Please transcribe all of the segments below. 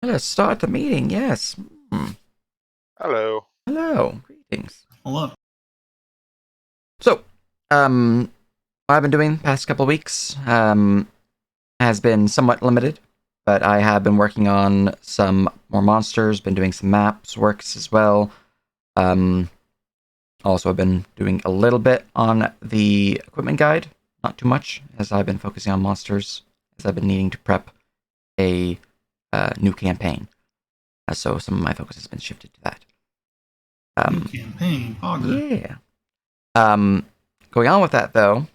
Let's start the meeting, yes. Hello. Hello, greetings. Hello. So, what I've been doing the past couple of weeks has been somewhat limited, but I have been working on some more monsters, been doing some maps, works as well. Um, Also, I've been doing a little bit on the equipment guide, not too much, as I've been focusing on monsters, as I've been needing to prep a new campaign. So some of my focus has been shifted to that. New campaign. Auger. Yeah. Um, Going on with that though,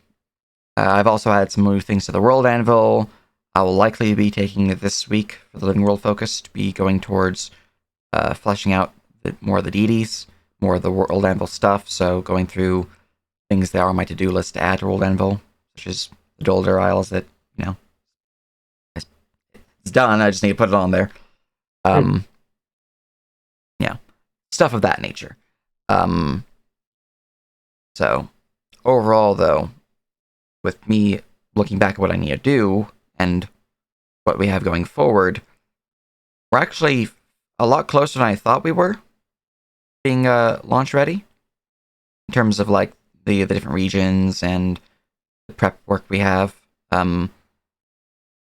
I've also had some new things to the World Anvil. I will likely be taking it this week for the Living World focus to be going towards fleshing out more of the deities, more of the World Anvil stuff. So going through things that are on my to-do list to add to World Anvil, such as the Dolder Isles that, you know, it's done. I just need to put it on there. Um, yeah, stuff of that nature. Um, so overall though, with me looking back at what I need to do and what we have going forward, we're actually a lot closer than I thought we were being launch ready in terms of like the different regions and the prep work we have.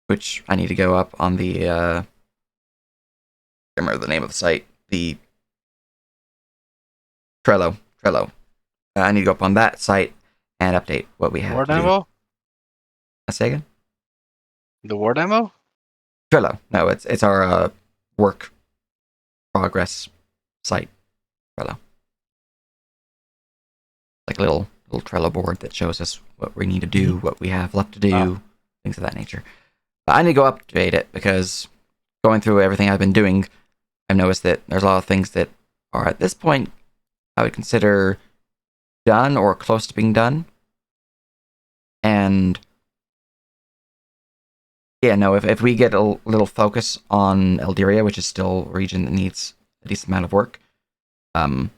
Which I need to go up on the I can't remember the name of the site, the Trello. Trello. I need to go up on that site and update what we have War to do. demo? Say again? The war demo? Trello. No, it's our work progress site. Trello. Like a little Trello board that shows us what we need to do, what we have left to do, things of that nature. But I need to go update it because going through everything I've been doing, I've noticed that there's a lot of things that are at this point I would consider done or close to being done. And yeah, no, if we get a little focus on Eldiria, which is still a region that needs a decent amount of work, um,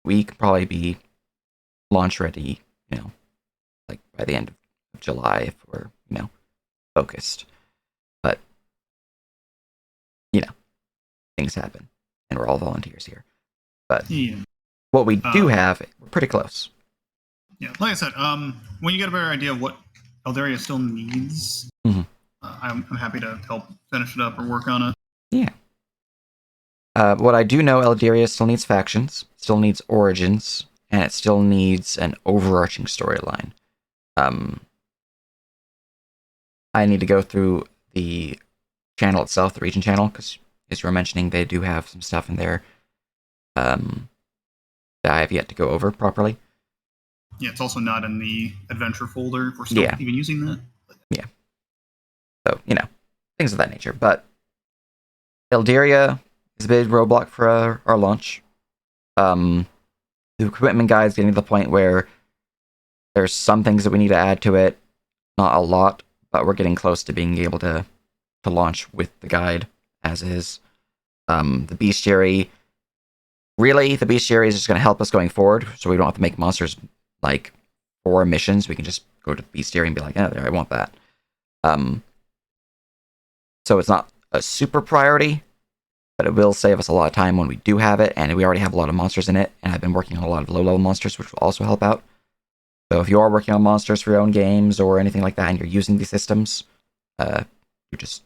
we could probably be launch ready, like by the end of July if we're, focused. But, you know, things happen and we're all volunteers here. But Yeah. what we do have, we're pretty close. Yeah. Like I said, when you get a better idea of what Eldaria still needs, Mhm. I'm happy to help finish it up or work on it. Yeah. What I do know, Eldiria still needs factions, still needs origins, and it still needs an overarching storyline. Um, I need to go through the channel itself, the region channel, because as you were mentioning, they do have some stuff in there that I have yet to go over properly. Yeah, it's also not in the adventure folder if we're still even using that. Yeah. So, things of that nature. But Eldiria is a big roadblock for our launch. The equipment guide is getting to the point where there's some things that we need to add to it. Not a lot, but we're getting close to being able to launch with the guide as is. The bestiary, really, the bestiary is just going to help us going forward, so we don't have to make monsters like for missions. We can just go to the bestiary and be like, there, I want that. So it's not a super priority, but it will save us a lot of time when we do have it, and we already have a lot of monsters in it, and I've been working on a lot of low-level monsters, which will also help out. So if you are working on monsters for your own games or anything like that, and you're using these systems, you just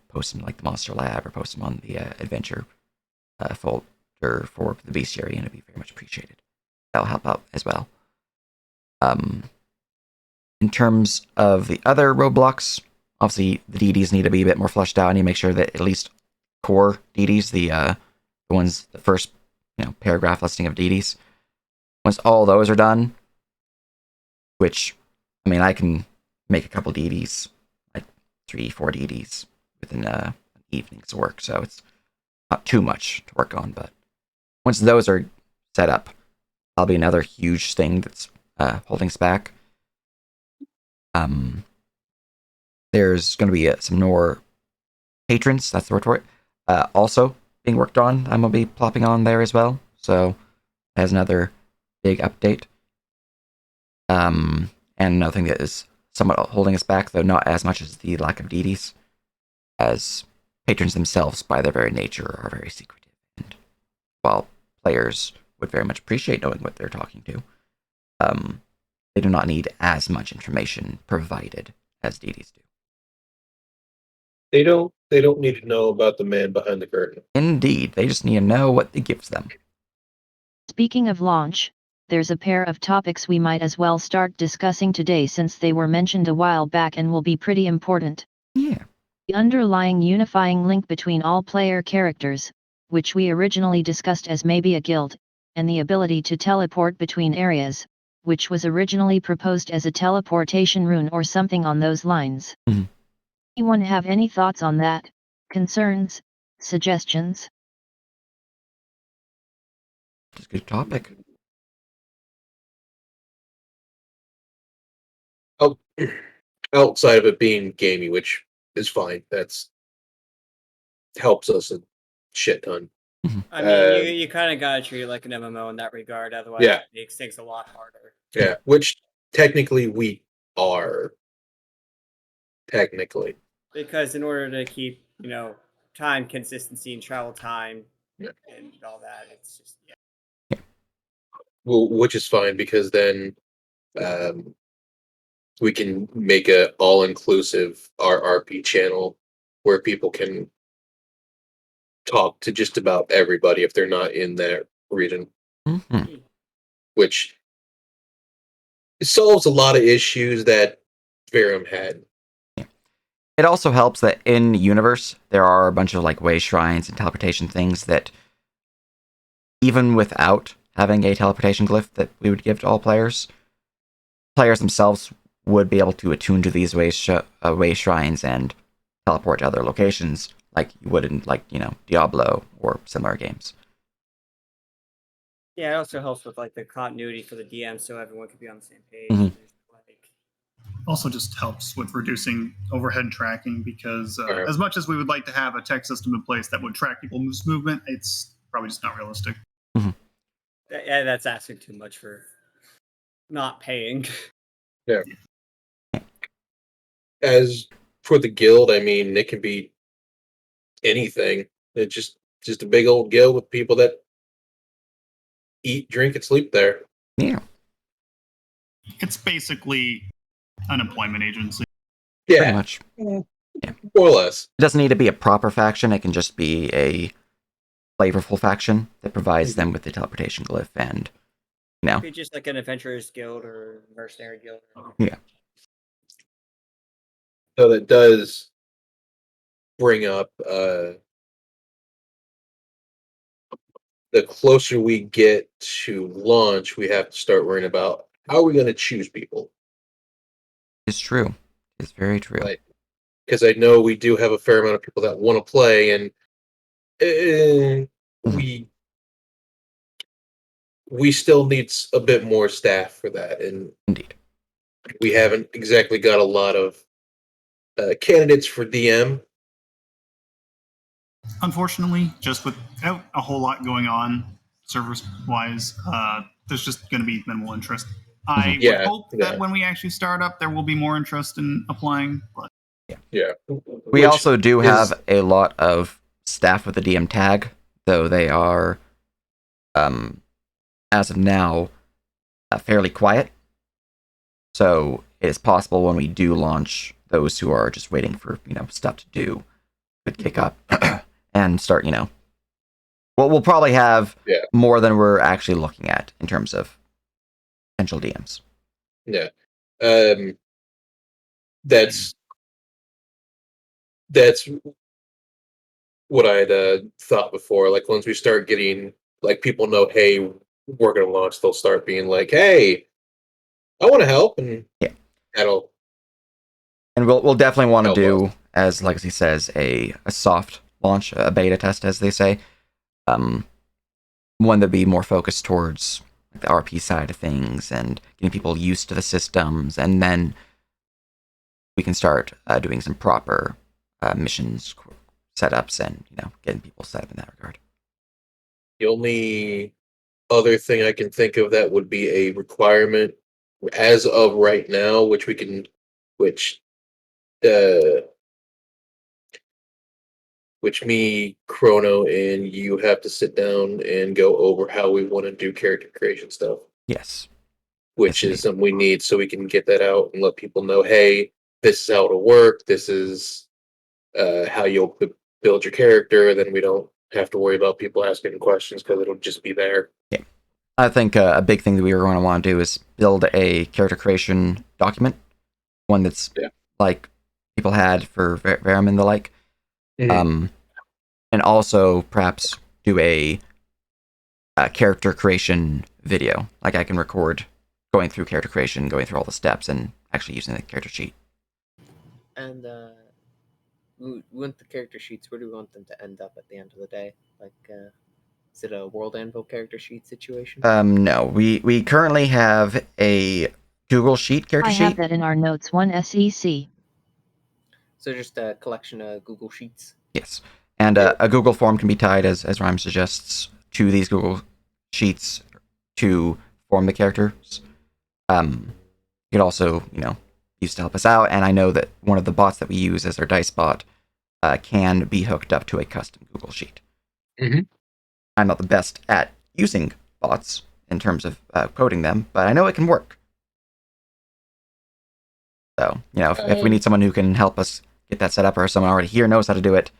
post them like the Monster Lab or post them on the adventure folder for the bestiary, and it'd be very much appreciated. That'll help out as well. In terms of the other roadblocks, obviously the deities need to be a bit more fleshed out. I need to make sure that at least core deities, the ones, the first paragraph listing of deities, once all those are done, which I mean I can make a couple deities, like 3-4 deities within an evening's work, so it's not too much to work on. But once those are set up, that'll be another huge thing that's holding us back. There's going to be some more patrons, that's the word for it, also being worked on. I'm going to be plopping on there as well, so as another big update. And another thing that is somewhat holding us back, though not as much as the lack of deities, as patrons themselves, by their very nature, are very secretive. And while players would very much appreciate knowing what they're talking to, they do not need as much information provided as deities do. They don't need to know about the man behind the curtain. Indeed, they just need to know what it gives them. Speaking of launch, there's a pair of topics we might as well start discussing today since they were mentioned a while back and will be pretty important. Yeah. The underlying unifying link between all player characters, which we originally discussed as maybe a guild, and the ability to teleport between areas, which was originally proposed as a teleportation rune or something on those lines. Mm-hmm. Anyone have any thoughts on that? Concerns? Suggestions? It's a good topic. Oh, outside of it being gamey, which is fine. That's helps us a shit ton. I mean, you kind of gotta treat it like an MMO in that regard, otherwise it makes things a lot harder. Yeah, which technically we are. Technically. Because in order to keep, time consistency and travel time and all that, it's just, Well, which is fine because then we can make a all-inclusive RRP channel where people can talk to just about everybody if they're not in that region. Mm-hmm. Which solves a lot of issues that Verum had. It also helps that in universe there are a bunch of like way shrines and teleportation things that even without having a teleportation glyph that we would give to all players themselves would be able to attune to these way shrines and teleport to other locations like you would in Diablo or similar games. Yeah, it also helps with like the continuity for the DM so everyone can be on the same page. Mhm. Also just helps with reducing overhead tracking because as much as we would like to have a tech system in place that would track people's movement, it's probably just not realistic. Yeah, that's asking too much for not paying. Yeah. As for the guild, I mean, it can be anything. It's just a big old guild with people that eat, drink, and sleep there. Yeah. It's basically an employment agency. Yeah. Pretty much. Yeah. More or less. It doesn't need to be a proper faction, it can just be a flavorful faction that provides them with the teleportation glyph and Be just like an adventurers guild or mercenary guild. Yeah. So that does bring up the closer we get to launch, we have to start worrying about how are we going to choose people. It's true. It's very true. Right. Because I know we do have a fair amount of people that want to play, and we still need a bit more staff for that, and Indeed, we haven't exactly got a lot of candidates for DM. Unfortunately, just without a whole lot going on servers-wise, there's just going to be minimal interest. I would hope that when we actually start up, there will be more interest in applying. But yeah, we also do have a lot of staff with the DM tag, though they are, as of now, fairly quiet. So it's possible when we do launch, those who are just waiting for stuff to do could kick up and start. We'll probably have more than we're actually looking at in terms of potential DMs. Yeah, that's what I'd thought before. Like once we start getting people know, hey, we're gonna launch, they'll start being like, hey, I want to help, and that'll. And we'll definitely want to do, as Legacy says, a soft launch, a beta test, as they say. One that be more focused towards the RP side of things and getting people used to the systems, and then we can start doing some proper missions setups and getting people set up in that regard. The only other thing I can think of that would be a requirement as of right now, which which me, Chrono, and you have to sit down and go over how we want to do character creation stuff. Yes. Which is something we need so we can get that out and let people know, hey, this is how it'll work. This is how you'll build your character. Then we don't have to worry about people asking questions because it'll just be there. Yeah. I think a big thing that we were going to want to do is build a character creation document, one that's like people had for Verum and the like. And also perhaps do a character creation video. Like I can record going through character creation, going through all the steps, and actually using the character sheet. And we want the character sheets. Where do we want them to end up at the end of the day? Like, is it a World Anvil character sheet situation? No. We currently have a Google Sheet character sheet. I have that in our notes 1 SEC. So just a collection of Google Sheets? Yes. And a Google form can be tied, as Rhyme suggests, to these Google Sheets to form the characters. You could also, use to help us out, and I know that one of the bots that we use as our dice bot can be hooked up to a custom Google Sheet. Mm-hmm. I'm not the best at using bots in terms of coding them, but I know it can work. So, if we need someone who can help us get that set up, or someone already here knows how to do it,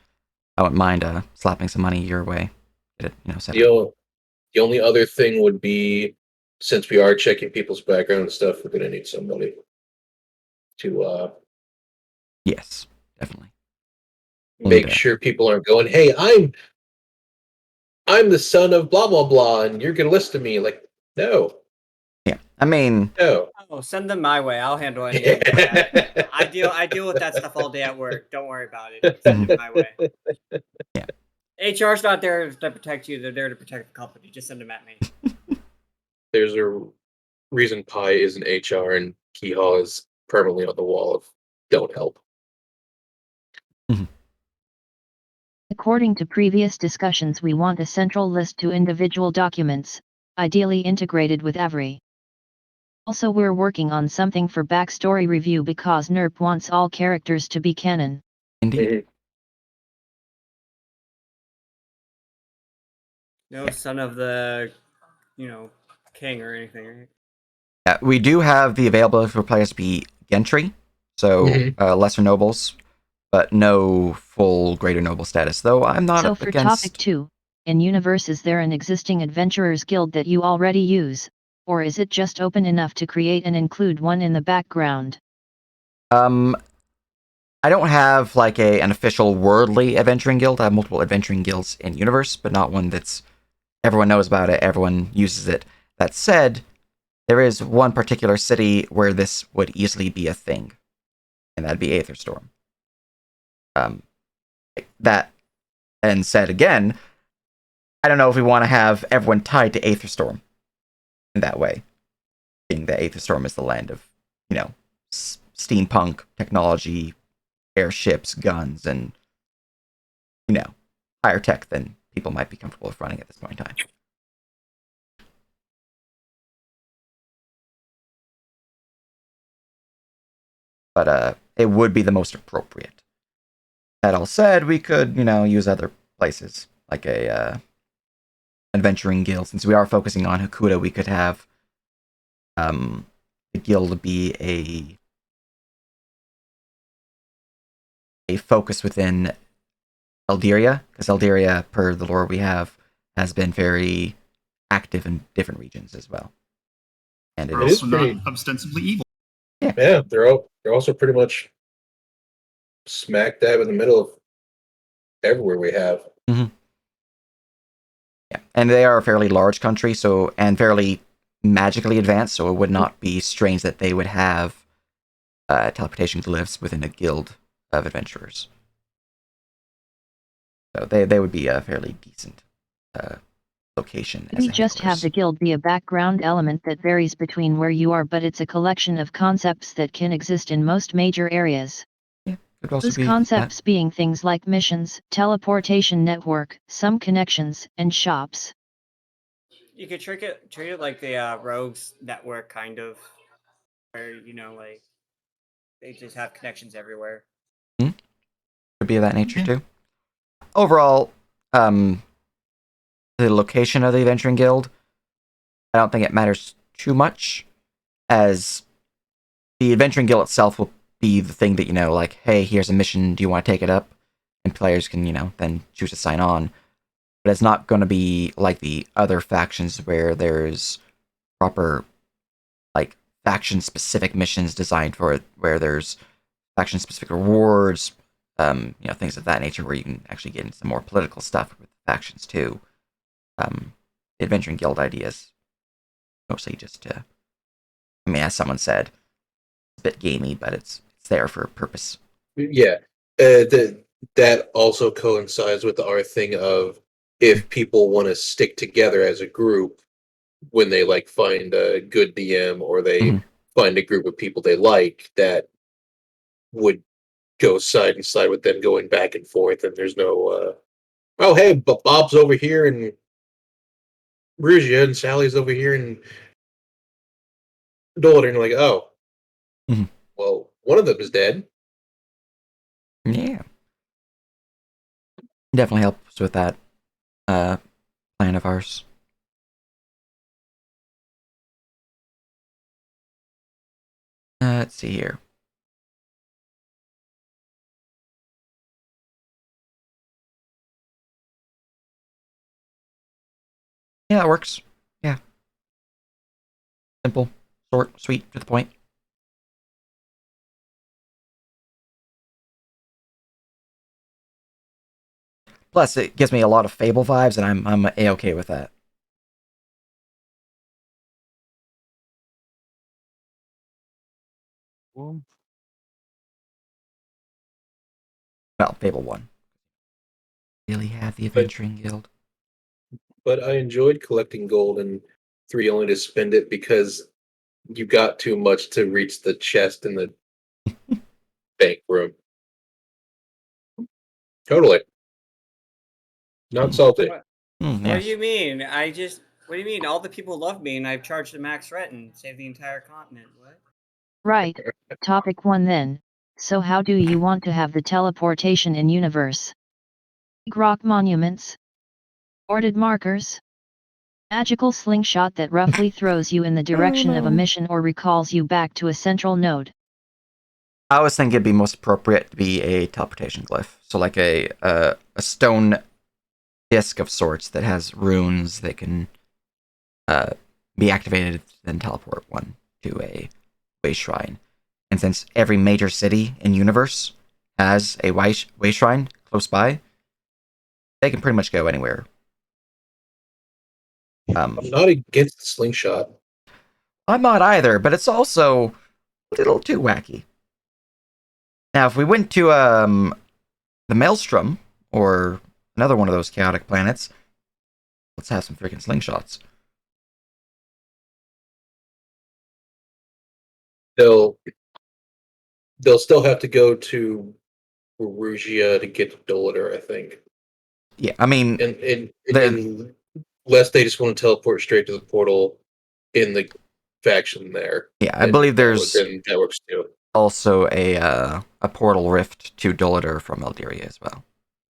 I wouldn't mind slapping some money your way. Get it, set up. The only other thing would be, since we are checking people's background and stuff, we're going to need somebody to yes, definitely make sure people aren't going, hey, I'm the son of blah blah blah, and you're going to listen to me. Like, no. Yeah, I mean, no. Oh, send them my way. I'll handle anything. I deal with that stuff all day at work. Don't worry about it. Send it my way. Yeah. HR's not there to protect you. They're there to protect the company. Just send them at me. There's a reason Pi is in HR and Keehaw is permanently on the wall of don't help. According to previous discussions, we want a central list to individual documents, ideally integrated with Avery. Also, we're working on something for backstory review because NERP wants all characters to be canon. Indeed. No son of the, king or anything, right? Yeah, we do have the availability for players to be gentry, so lesser nobles, but no full greater noble status, though I'm not So for topic 2, in universe, is there an existing adventurers guild that you already use, or is it just open enough to create and include one in the background? I don't have like an official worldly adventuring guild. I have multiple adventuring guilds in universe, but not one that's everyone knows about it, everyone uses it. That said, there is one particular city where this would easily be a thing, and that'd be Aetherstorm. That, and said again, I don't know if we want to have everyone tied to Aetherstorm in that way, being that Aetherstorm is the land of, steampunk technology, airships, guns, and, higher tech than people might be comfortable with running at this point in time. But it would be the most appropriate. That all said, we could, use other places, like a adventuring guild. Since we are focusing on Hakuda, we could have the guild be a focus within Eldiria, because Eldiria, per the lore we have, has been very active in different regions as well. And they're also not ostensibly evil. Yeah, they're also pretty much smack dab in the middle of everywhere we have. Mm-hmm. Yeah, and they are a fairly large country, and fairly magically advanced, so it would not be strange that they would have teleportation glyphs within a guild of adventurers. So they would be a fairly decent location. We just have the guild be a background element that varies between where you are, but it's a collection of concepts that can exist in most major areas. Yeah, those concepts being things like missions, teleportation network, some connections, and shops. You could treat it like the rogues network, kind of, where like they just have connections everywhere. Could be of that nature too. overall, the location of the Adventuring Guild, I don't think it matters too much, as the Adventuring Guild itself will be the thing that, like, hey, here's a mission, do you want to take it up? And players can, then choose to sign on. But it's not going to be like the other factions where there's proper, like, faction-specific missions designed for it, where there's faction-specific rewards, things of that nature, where you can actually get into some more political stuff with factions too. The Adventuring Guild ideas, mostly just to, as someone said, it's a bit gamey, but it's there for a purpose. Yeah, that also coincides with our thing of if people want to stick together as a group when they like find a good DM or they find a group of people they like that would go side and side with them going back and forth, and there's no oh hey, but Bob's over here and Rugia and Sally's over here and Dolan, and you're like, oh, well, one of them is dead. Yeah, definitely helps with that plan of ours. Let's see here. Yeah, it works. Yeah. Simple, short, sweet, to the point. Plus, it gives me a lot of Fable vibes, and I'm A-okay with that. Well, Fable 1. Really have the Adventuring Guild. But I enjoyed collecting gold in 3 only to spend it because you got too much to reach the chest in the bank room. Totally. Not salty. What Yes. do you mean? What do you mean? All the people love me, and I've charged the max rent and saved the entire continent. What? Right. Topic 1 then. So how do you want to have the teleportation in universe? Rock monuments? Ordered markers? Magical slingshot that roughly throws you in the direction of a mission or recalls you back to a central node. I always think it'd be most appropriate to be a teleportation glyph. So like a stone disc of sorts that has runes that can be activated, then teleport one to a way shrine. And since every major city in universe has a way shrine close by, they can pretty much go anywhere. I'm not against the slingshot. I'm not either, but it's also a little too wacky. Now, if we went to the Maelstrom or another one of those chaotic planets, let's have some freaking slingshots. They'll still have to go to Rugia to get to Dolator, I think. Yeah, I mean, and unless they just want to teleport straight to the portal in the faction there. Yeah, I believe there's that works too. Also a portal rift to Dolator from Eldiria as well.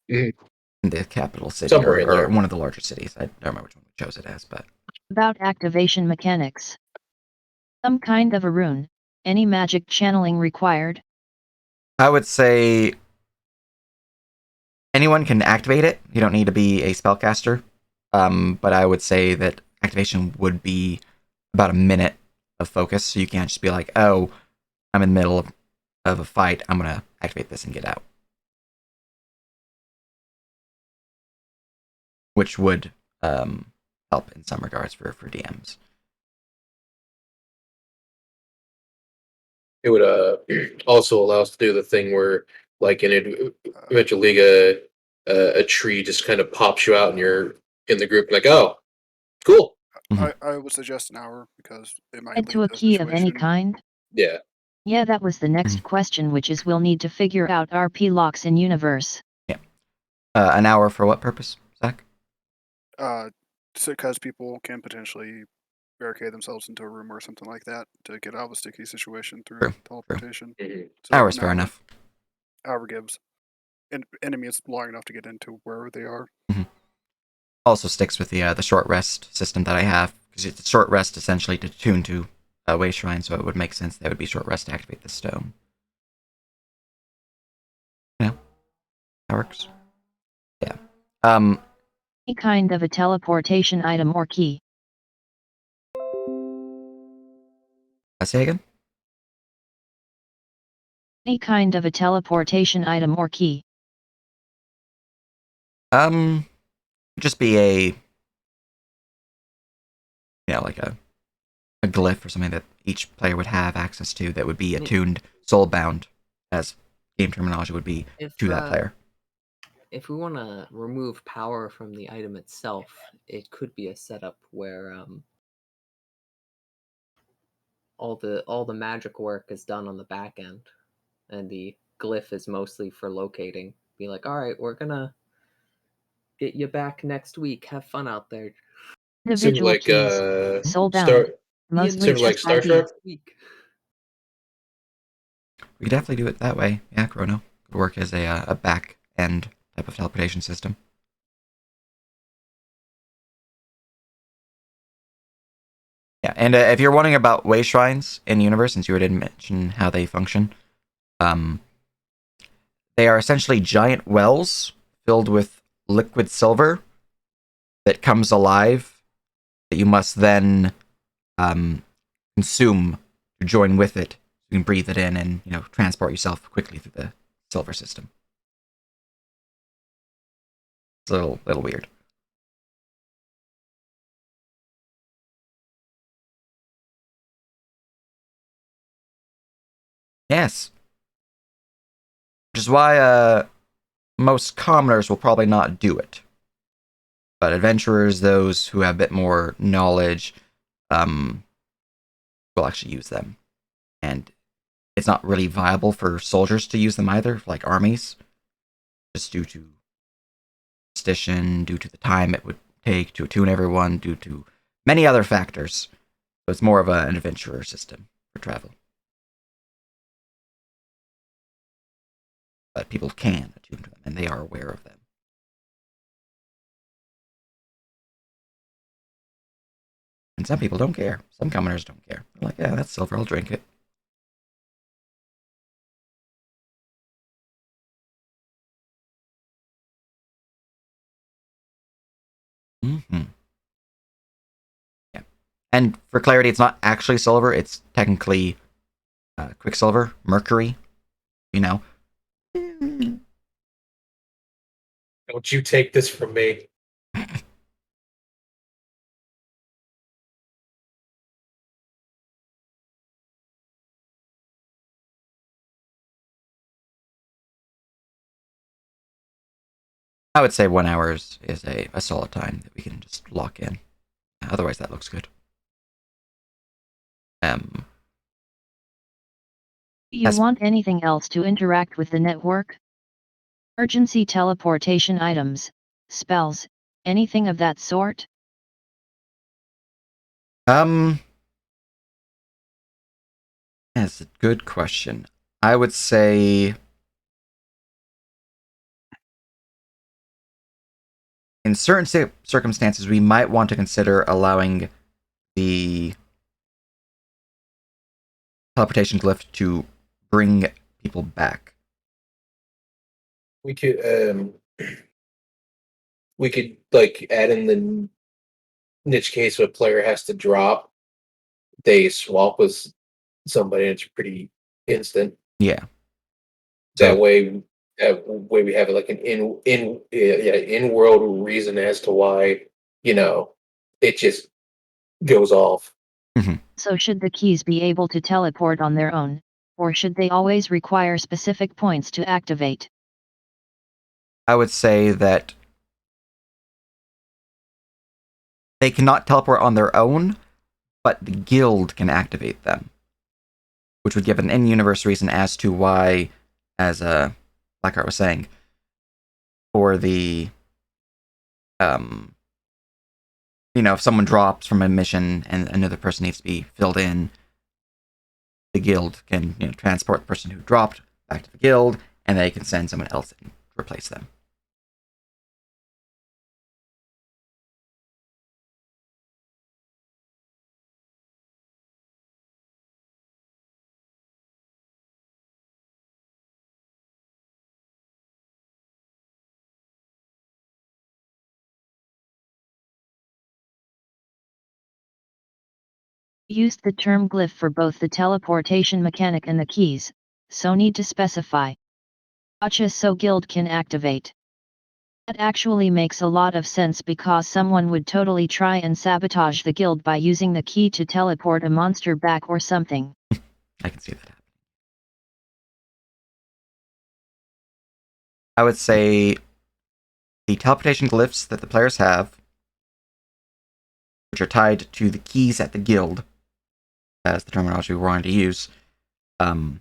In the capital city, or one of the larger cities. I don't remember which one we chose it as, but... About activation mechanics. Some kind of a rune. Any magic channeling required? I would say anyone can activate it. You don't need to be a spellcaster. But I would say that activation would be about a minute of focus, so you can't just be like, oh, I'm in the middle of a fight, I'm going to activate this and get out. Which would help in some regards for DMs. It would also allow us to do the thing where, like in Adventure League, a tree just kind of pops you out and you're in the group like, oh, cool. I would suggest an hour because it might lead to a key of any kind? Yeah. Yeah, that was the next question, which is we'll need to figure out RP locks in universe. Yeah. An hour for what purpose, Zach? Because people can potentially barricade themselves into a room or something like that to get out of a sticky situation through teleportation. So hour's fair enough. Hour gives. enemies long enough to get into where they are. Mm-hmm. Also sticks with the short rest system that I have, because it's short rest essentially to tune to Way Shrine, so it would make sense that would be short rest to activate the stone. Yeah, that works. Yeah. Any kind of a teleportation item or key. Say again? Any kind of a teleportation item or key. Just be a, like a glyph or something that each player would have access to that would be attuned, soulbound, as game terminology would be, to that player. If we want to remove power from the item itself, it could be a setup where all the magic work is done on the back end, and the glyph is mostly for locating. Be like, all right, we're gonna get you back next week. Have fun out there. Individual like keys. Soulbound. Mostly like Star Trek. We could definitely do it that way. Yeah, Chrono could work as a back end type of teleportation system. Yeah, and if you're wondering about way shrines in universe, since you didn't mention how they function, they are essentially giant wells filled with liquid silver that comes alive that you must then consume to join with it. You can breathe it in and transport yourself quickly through the silver system. It's a little weird. Yes. Which is why most commoners will probably not do it. But adventurers, those who have a bit more knowledge, will actually use them. And it's not really viable for soldiers to use them either, like armies, just due to superstition, due to the time it would take to attune everyone, due to many other factors. So it's more of an adventurer system for travel. But people can attune to them, and they are aware of them. And some people don't care. Some commoners don't care. They're like, yeah, that's silver, I'll drink it. Mm-hmm. Yeah. And for clarity, it's not actually silver, it's technically quicksilver, mercury, Don't you take this from me. I would say 1 hour is a solid time that we can just lock in. Otherwise, that looks good. You want anything else to interact with the network? Emergency teleportation items, spells, anything of that sort? That's a good question. I would say in certain circumstances, we might want to consider allowing the teleportation glyph to bring people back. We could like add in the niche case where a player has to drop, they swap with somebody, and it's pretty instant. Yeah. That way we have like an in-world reason as to why it just goes off. Mm-hmm. So should the keys be able to teleport on their own, or should they always require specific points to activate? I would say that they cannot teleport on their own, but the guild can activate them, which would give an in-universe reason as to why, as Blackheart was saying, for the if someone drops from a mission and another person needs to be filled in, the guild can transport the person who dropped back to the guild, and they can send someone else in replace them. Used the term glyph for both the teleportation mechanic and the keys, so need to specify. Gotcha, so guild can activate. That actually makes a lot of sense because someone would totally try and sabotage the guild by using the key to teleport a monster back or something. I can see that happening. I would say the teleportation glyphs that the players have, which are tied to the keys at the guild, as the terminology we're going to use, are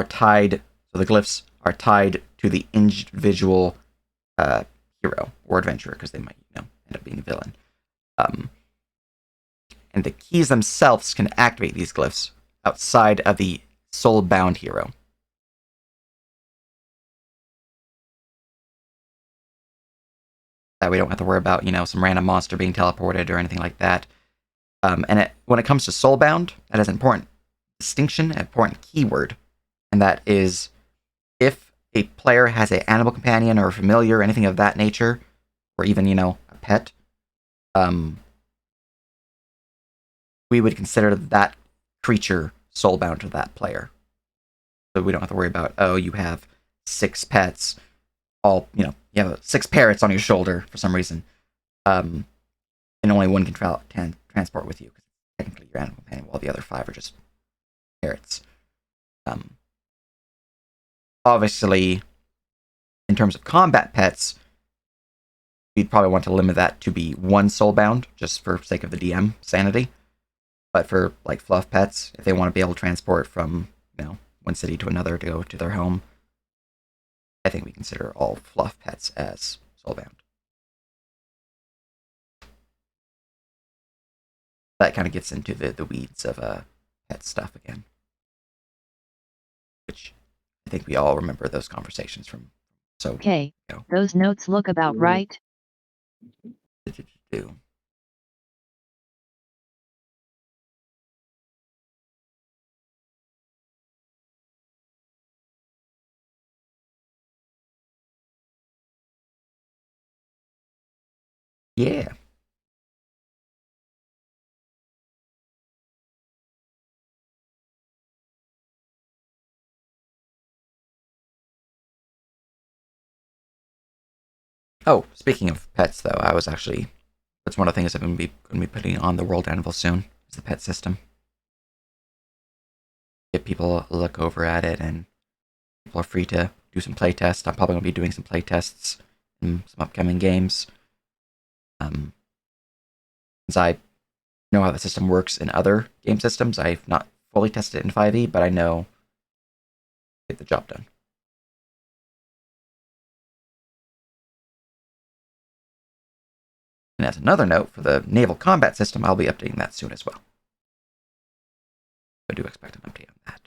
tied, so the glyphs are tied to the individual hero or adventurer, because they might, end up being a villain. And the keys themselves can activate these glyphs outside of the soul-bound hero. That we don't have to worry about, some random monster being teleported or anything like that. And when it comes to soulbound, that is an important distinction, an important keyword, and that is if a player has an animal companion or a familiar, or anything of that nature, or even, a pet, we would consider that creature soulbound to that player. So we don't have to worry about, you have 6 pets, all, you have 6 parrots on your shoulder for some reason, and only one can transport with you, because technically your animal companion, while the other 5 are just parrots. Obviously, in terms of combat pets, we'd probably want to limit that to be 1 soulbound, just for sake of the DM sanity. But for, fluff pets, if they want to be able to transport from, one city to another to go to their home, I think we consider all fluff pets as soulbound. That kind of gets into the weeds of pet stuff again, which I think we all remember those conversations from. So okay, those notes look about right. Yeah. Oh, speaking of pets, though, that's one of the things I'm going to be putting on the World Anvil soon, is the pet system. Get people a look over at it, and people are free to do some playtests. I'm probably going to be doing some playtests in some upcoming games. Since I know how the system works in other game systems, I've not fully tested it in 5e, but I know get the job done. And as another note, for the naval combat system, I'll be updating that soon as well. I do expect an update on that.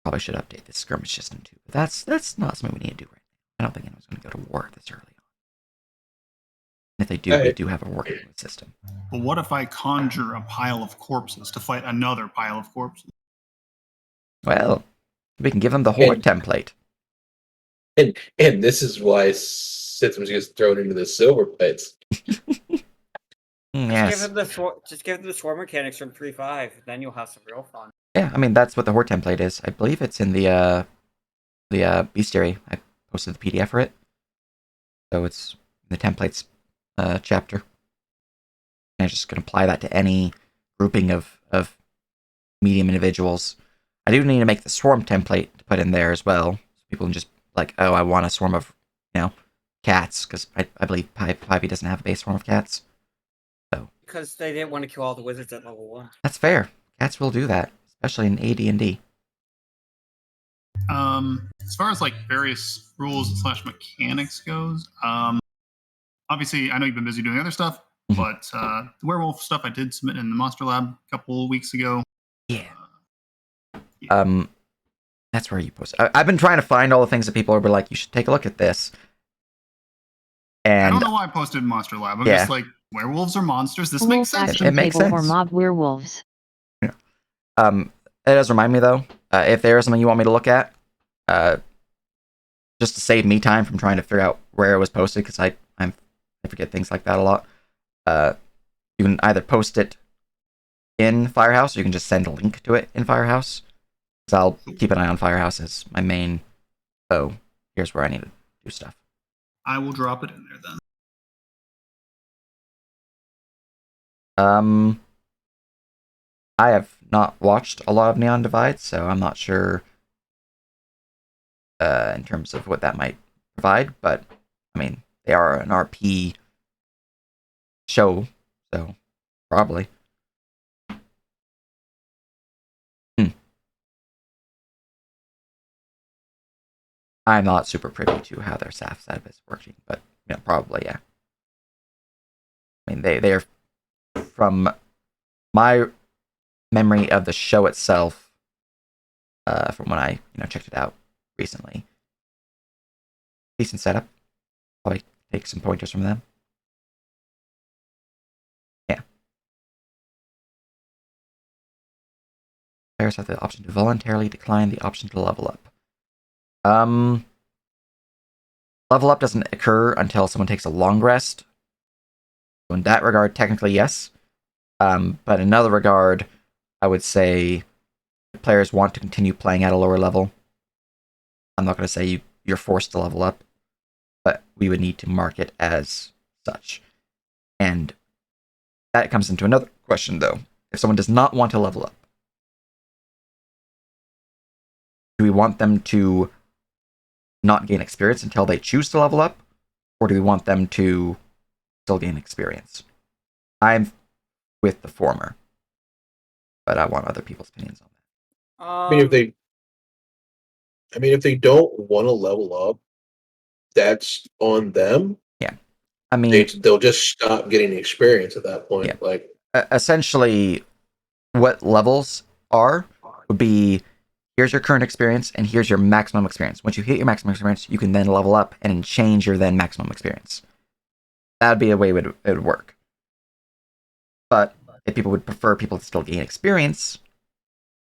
Probably should update this skirmish system too, but that's not something we need to do right now. I don't think anyone's going to go to war this early on. And if they do, we do have a working system. But what if I conjure a pile of corpses to fight another pile of corpses? Well, we can give them the horde template. And this is why systems gets thrown into the silver pits. Yes. Just give them the swarm mechanics from 3.5, then you'll have some real fun. Yeah, I mean, that's what the horde template is. I believe it's in the bestiary. I posted the PDF for it. So it's in the templates chapter. And I'm just going to apply that to any grouping of medium individuals. I do need to make the swarm template to put in there as well. So people can just I want a swarm of, cats, because I believe Pivy doesn't have a base swarm of cats. So because they didn't want to kill all the wizards at level 1. That's fair. Cats will do that, especially in AD&D. As far as various rules / mechanics goes, obviously I know you've been busy doing other stuff, but the werewolf stuff I did submit in the Monster Lab a couple weeks ago. Yeah. That's where you post. I've been trying to find all the things that people are like, you should take a look at this. And I don't know why I posted Monster Lab. I'm yeah. just like, werewolves are monsters. This Wolf makes sense. action It makes table or sense. mob werewolves. Yeah. It does remind me though, if there is something you want me to look at, just to save me time from trying to figure out where it was posted, because I forget things like that a lot. You can either post it in Firehouse, or you can just send a link to it in Firehouse. So I'll keep an eye on Firehouse as my main. Oh, here's where I need to do stuff. I will drop it in there then. I have not watched a lot of Neon Divide, so I'm not sure in terms of what that might provide, but I mean, they are an RP show, so probably. I'm not super privy to how their staff side of it is working, but probably, yeah. I mean, they are, from my memory of the show itself, from when I checked it out recently, decent setup. Probably take some pointers from them. Yeah. Players have the option to voluntarily decline the option to level up. Level up doesn't occur until someone takes a long rest. So in that regard, technically yes. But in another regard, I would say if players want to continue playing at a lower level, I'm not going to say you're forced to level up, but we would need to mark it as such. And that comes into another question, though. If someone does not want to level up, do we want them to not gain experience until they choose to level up? Or do we want them to still gain experience? I'm with the former, but I want other people's opinions on that. If they don't want to level up, that's on them. Yeah. I mean, they'll just stop getting experience at that point. Yeah. Like, essentially, what levels are would be, here's your current experience and here's your maximum experience. Once you hit your maximum experience, you can then level up and change your then maximum experience. That would be a way it would work. But if people would prefer people to still gain experience,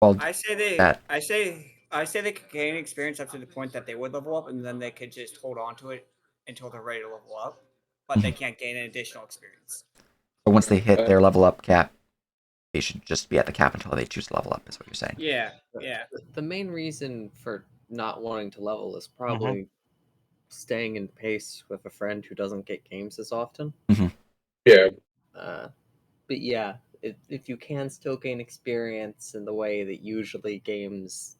well, I say they could gain experience up to the point that they would level up, and then they could just hold on to it until they're ready to level up. But they can't gain an additional experience. So once they hit their level up cap, they should just be at the cap until they choose to level up, is what you're saying. Yeah. The main reason for not wanting to level is probably staying in pace with a friend who doesn't get games as often. Yeah. But yeah, if you can still gain experience in the way that usually games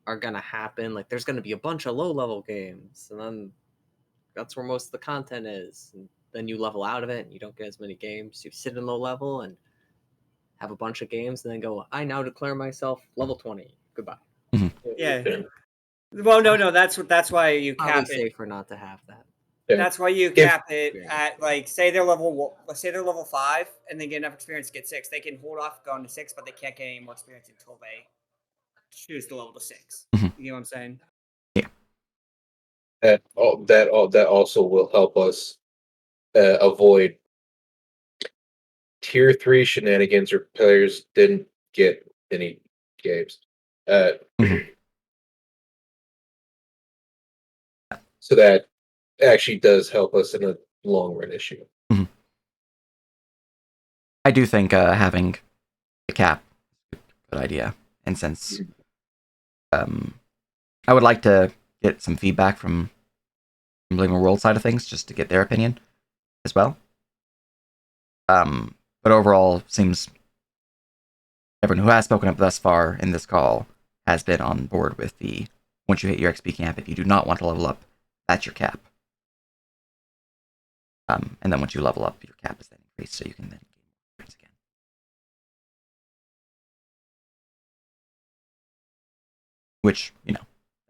are gonna happen, like there's gonna be a bunch of low-level games, and then that's where most of the content is. And then you level out of it, and you don't get as many games. You sit in low level and have a bunch of games, and then go, I now declare myself level 20. Goodbye. Yeah. Well, no. That's why you cap Probably it. safer not to have that. That's why you cap it at, like, say they're level 5 and they get enough experience to get 6. They can hold off going to 6, but they can't get any more experience until they choose to level to 6. You know what I'm saying? Yeah. That also will help us avoid tier 3 shenanigans where players didn't get any games. So that actually does help us in a long run issue. I do think having a cap is a good idea. And since I would like to get some feedback from Living World side of things, just to get their opinion as well. But overall, seems everyone who has spoken up thus far in this call has been on board with the, once you hit your XP cap, if you do not want to level up, that's your cap. And then once you level up, your cap is then increased, so you can then gain more points again. Which,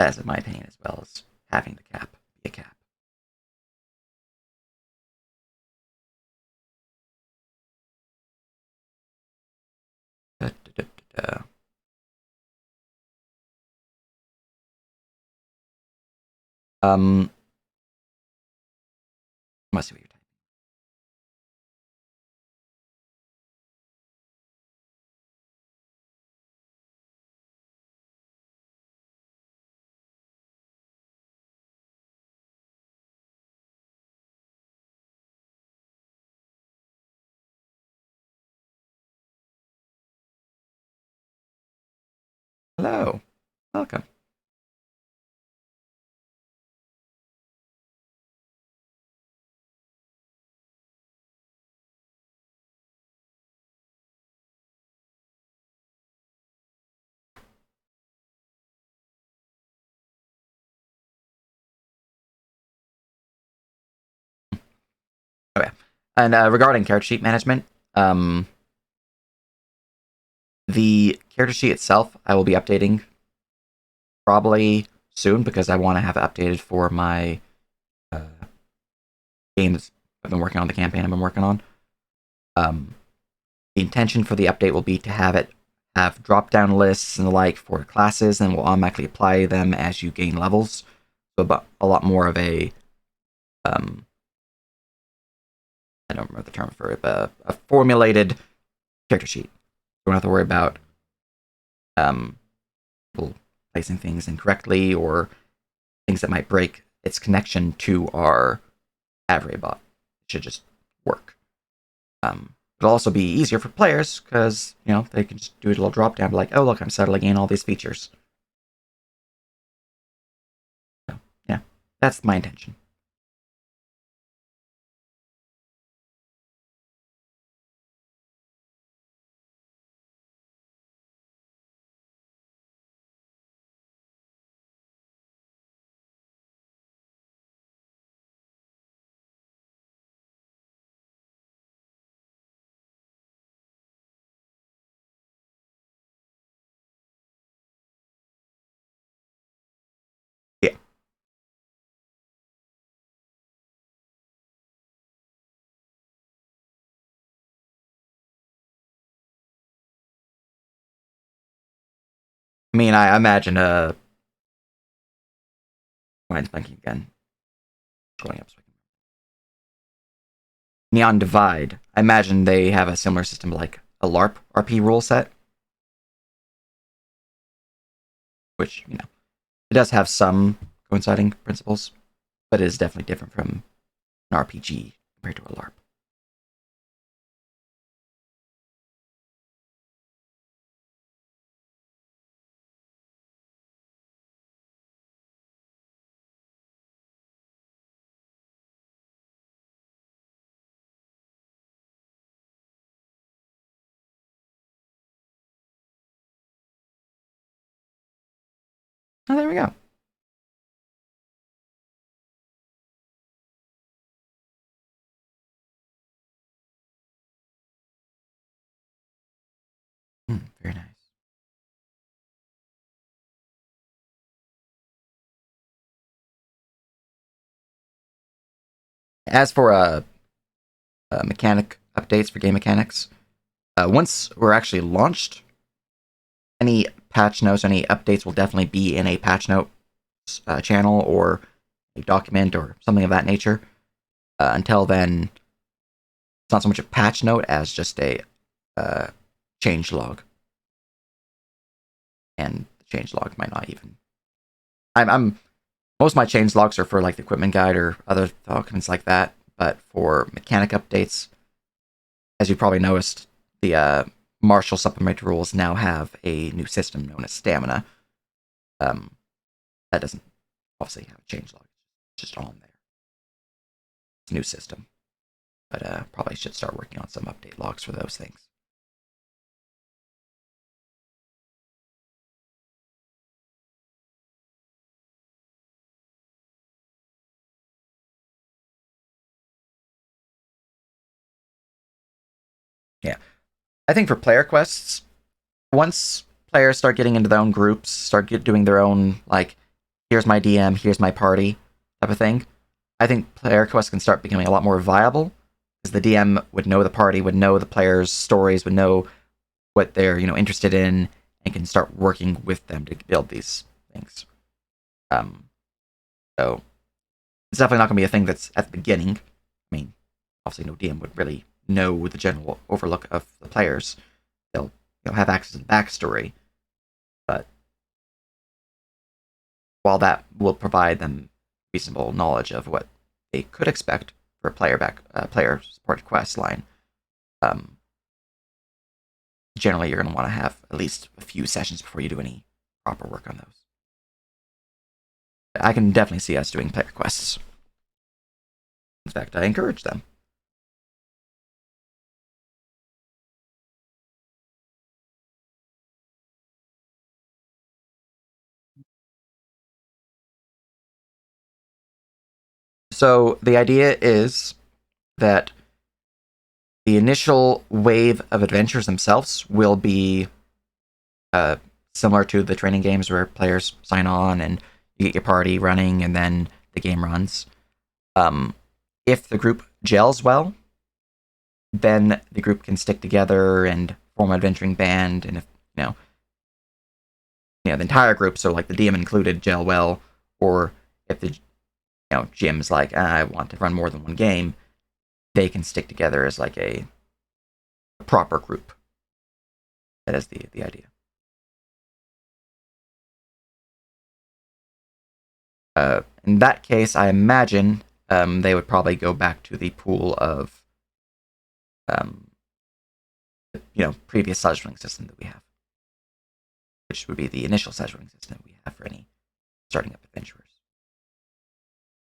as in my opinion as well, as having the cap be a cap. Let's see what you're typing. Hello. Welcome. Okay. And regarding character sheet management, the character sheet itself, I will be updating probably soon because I want to have it updated for my games I've been working on, the campaign I've been working on. The intention for the update will be to have drop-down lists and the like for classes, and will automatically apply them as you gain levels. So a lot more of a I don't remember the term for it, but a formulated character sheet. You don't have to worry about people placing things incorrectly or things that might break its connection to our ad bot. It should just work. It'll also be easier for players because, they can just do a little drop down, like, oh, look, I'm settling in all these features. So, yeah, that's my intention. Yeah. I mean, I imagine mine's blanking again. Going up so I can... Neon Divide. I imagine they have a similar system like a LARP RP rule set. Which, it does have some coinciding principles, but it is definitely different from an RPG compared to a LARP. Oh, there we go. Very nice. As for mechanic updates for game mechanics, once we're actually launched, any patch notes, any updates will definitely be in a patch note channel or a document or something of that nature. Until then, it's not so much a patch note as just a change log. And the change log might not even... I'm most of my change logs are for like the equipment guide or other documents like that, but for mechanic updates, as you probably noticed, the martial supplementary rules now have a new system known as stamina. That doesn't obviously have a change log, it's just on there. It's a new system, but probably should start working on some update logs for those things. Yeah, I think for player quests, once players start getting into their own groups, doing their own, like, here's my DM, here's my party type of thing, I think player quests can start becoming a lot more viable, because the DM would know the party, would know the players' stories, would know what they're, interested in, and can start working with them to build these things. So It's definitely not going to be a thing that's at the beginning. I mean, obviously, no DM would really know the general overlook of the players. They'll have access to the backstory, but while that will provide them reasonable knowledge of what they could expect for a player supported quest line, generally you're going to want to have at least a few sessions before you do any proper work on those. I can definitely see us doing player quests. In fact, I encourage them. So the idea is that the initial wave of adventures themselves will be similar to the training games where players sign on and you get your party running and then the game runs. If the group gels well, then the group can stick together and form an adventuring band. And if the entire group, so like the DM included, gel well, or if the GM's like, I want to run more than one game, they can stick together as like a proper group. That is the idea. In that case, I imagine they would probably go back to the pool of previous scheduling system that we have, which would be the initial scheduling system that we have for any starting up adventurers.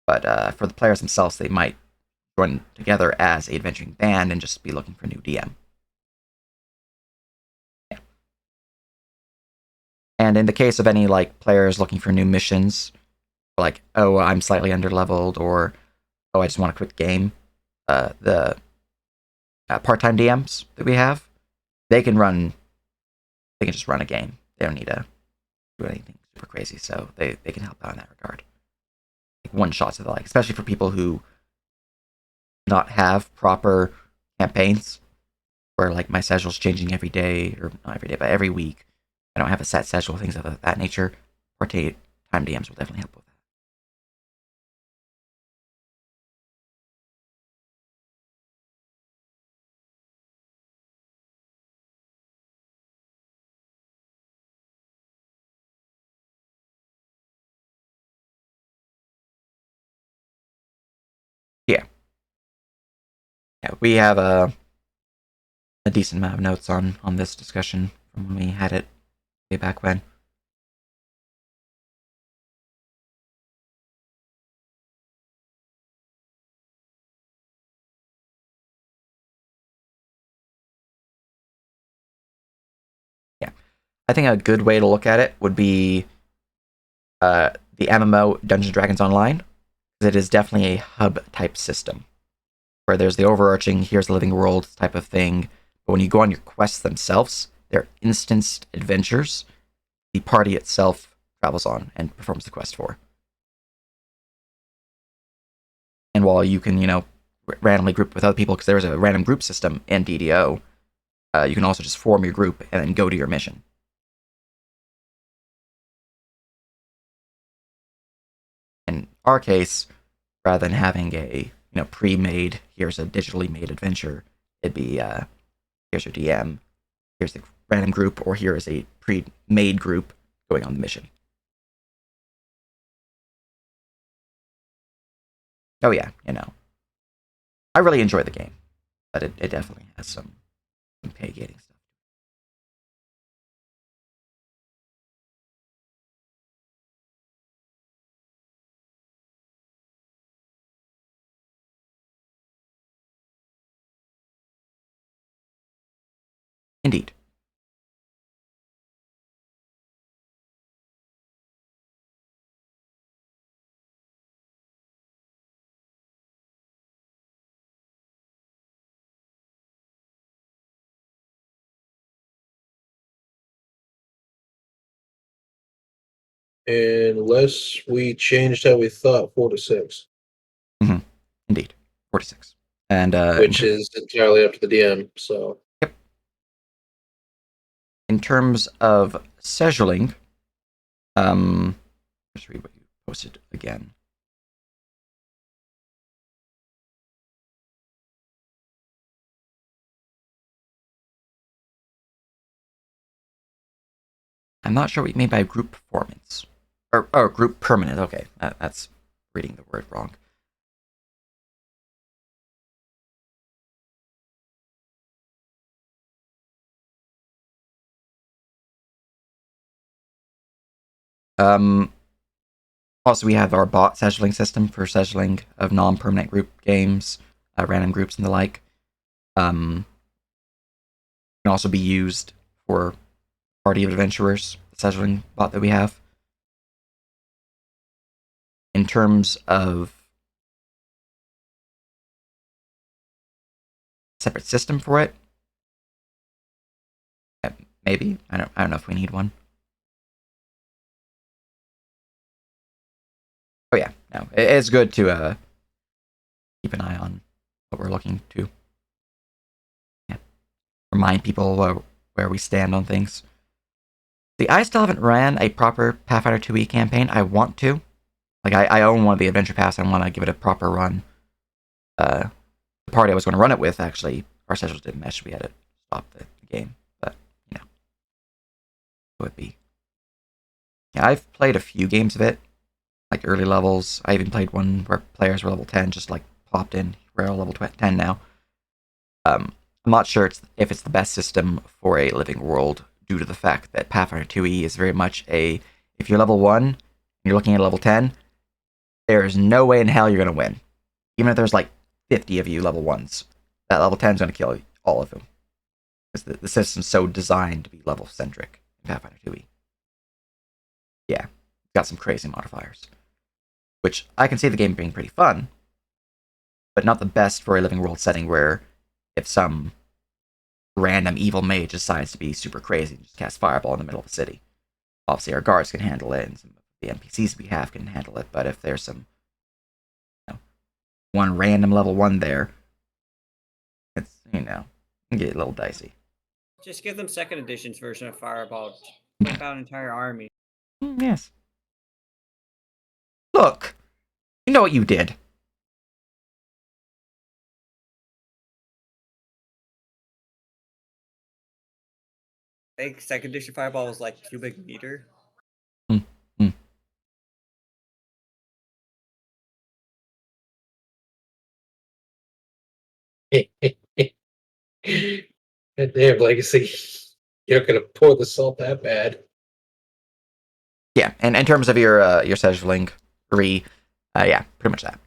But for the players themselves, they might join together as a adventuring band and just be looking for new DM. Yeah. And in the case of any like players looking for new missions, like, oh, I'm slightly underleveled, or oh, I just want a quick game, the part-time DMs that we have, they can just run a game. They don't need to do anything super crazy, so they can help out in that regard. Like one shots of the like, especially for people who not have proper campaigns, where like my schedule's changing every day, or not every day, but every week. I don't have a set schedule, things of that nature. Part-time DMs will definitely help with that. Yeah. Yeah, we have a decent amount of notes on this discussion from when we had it way back when. Yeah, I think a good way to look at it would be the MMO Dungeons Dragons Online. It is definitely a hub type system where there's the overarching here's the living world type of thing, but when you go on your quests themselves, they're instanced adventures the party itself travels on and performs the quest for. And while you can randomly group with other people, because there's a random group system in DDO, you can also just form your group and then go to your mission. In our case, rather than having a pre-made, here's a digitally made adventure, it'd be here's your DM, here's the random group, or here is a pre-made group going on the mission. Oh yeah, I really enjoy the game, but it definitely has some pay gating stuff. Indeed. Unless we changed how we thought 4 to 6. Mm-hmm. Indeed. 4 to 6. And which is entirely up to the DM, so. Yep. In terms of scheduling, let's read what you posted again. I'm not sure what you mean by group performance. Or group permanent. Okay, that's reading the word wrong. Also, we have our bot scheduling system for scheduling of non-permanent group games, random groups, and the like. Can also be used for Party of Adventurers, the scheduling bot that we have. In terms of separate system for it, maybe. I don't know if we need one. Oh yeah, no, it's good to keep an eye on what we're looking to. Yeah. Remind people where we stand on things. See, I still haven't ran a proper Pathfinder 2e campaign. I want to. Like, I own one of the Adventure Pass. I want to give it a proper run. The party I was going to run it with, actually, our schedules didn't mesh. We had to stop the game. But, it would be. Yeah, I've played a few games of it, like early levels. I even played one where players were level 10, just like popped in. We're all level 10 now. I'm not sure if it's the best system for a living world, due to the fact that Pathfinder 2e is very much if you're level 1 and you're looking at level 10, there is no way in hell you're going to win. Even if there's like 50 of you level 1s, that level 10 is going to kill all of them. Because the system's so designed to be level centric in Pathfinder 2e. Yeah, it's got some crazy modifiers. Which I can see the game being pretty fun, but not the best for a living world setting where if some random evil mage decides to be super crazy and just cast Fireball in the middle of the city. Obviously, our guards can handle it, and some of the NPCs we have can handle it, but if there's some one random level 1 there, it's, it can get a little dicey. Just give them second edition's version of Fireball. Wipe out an entire army. Yes. Look, you know what you did. I think second edition Fireball was like cubic meter. Damn, Legacy. You're not gonna pour the salt that bad. Yeah, and in terms of your scheduling, yeah, pretty much that.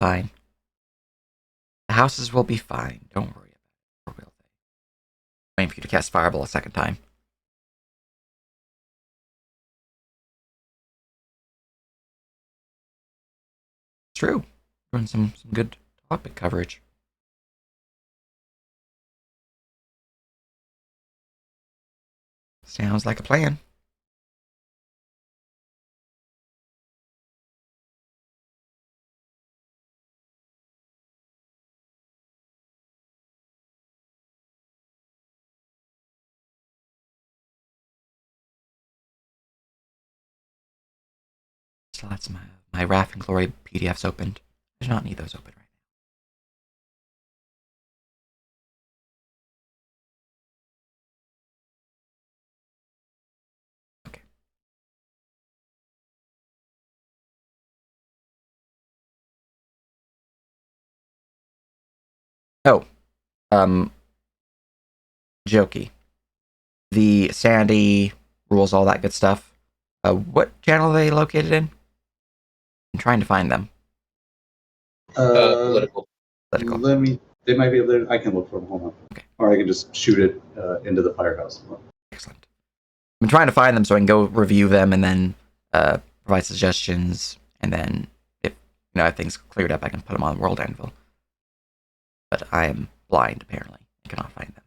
Fine. The houses will be fine. Don't worry about it. Or will they? Waiting for you to cast Fireball a second time. It's true. Doing some good topic coverage. Sounds like a plan. Still had some my Wrath and Glory PDFs opened. I do not need those open right now. Okay. Oh, Jokey. The Sandy rules, all that good stuff. What channel are they located in? I'm trying to find them. Political. They might be able to. I can look for them. Hold on. Okay. Or I can just shoot it into the firehouse. Excellent. I'm trying to find them so I can go review them and then provide suggestions. And then if things cleared up, I can put them on World Anvil. But I am blind, apparently. I cannot find them.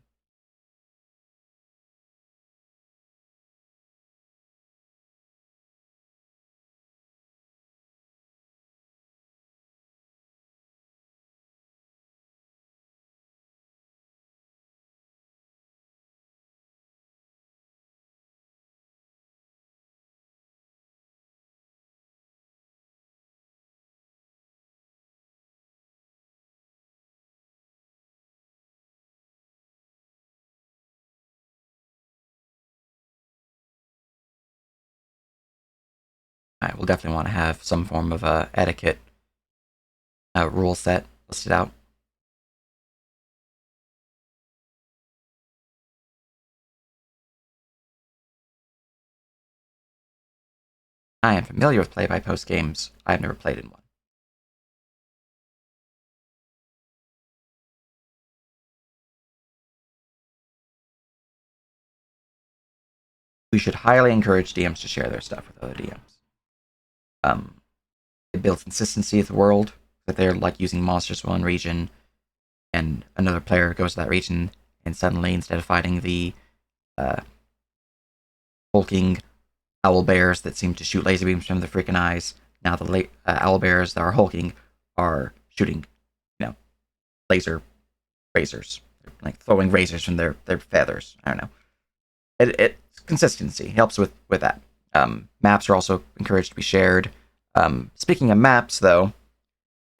Alright, we'll definitely want to have some form of etiquette rule set listed out. I am familiar with play-by-post games. I have never played in one. We should highly encourage DMs to share their stuff with other DMs. It builds consistency of the world, that they're like using monsters from one region, and another player goes to that region, and suddenly, instead of fighting the hulking owl bears that seem to shoot laser beams from their freaking eyes, now the owl bears that are hulking are shooting, laser razors, like throwing razors from their feathers. I don't know. It consistency helps with that. Maps are also encouraged to be shared. Speaking of maps, though,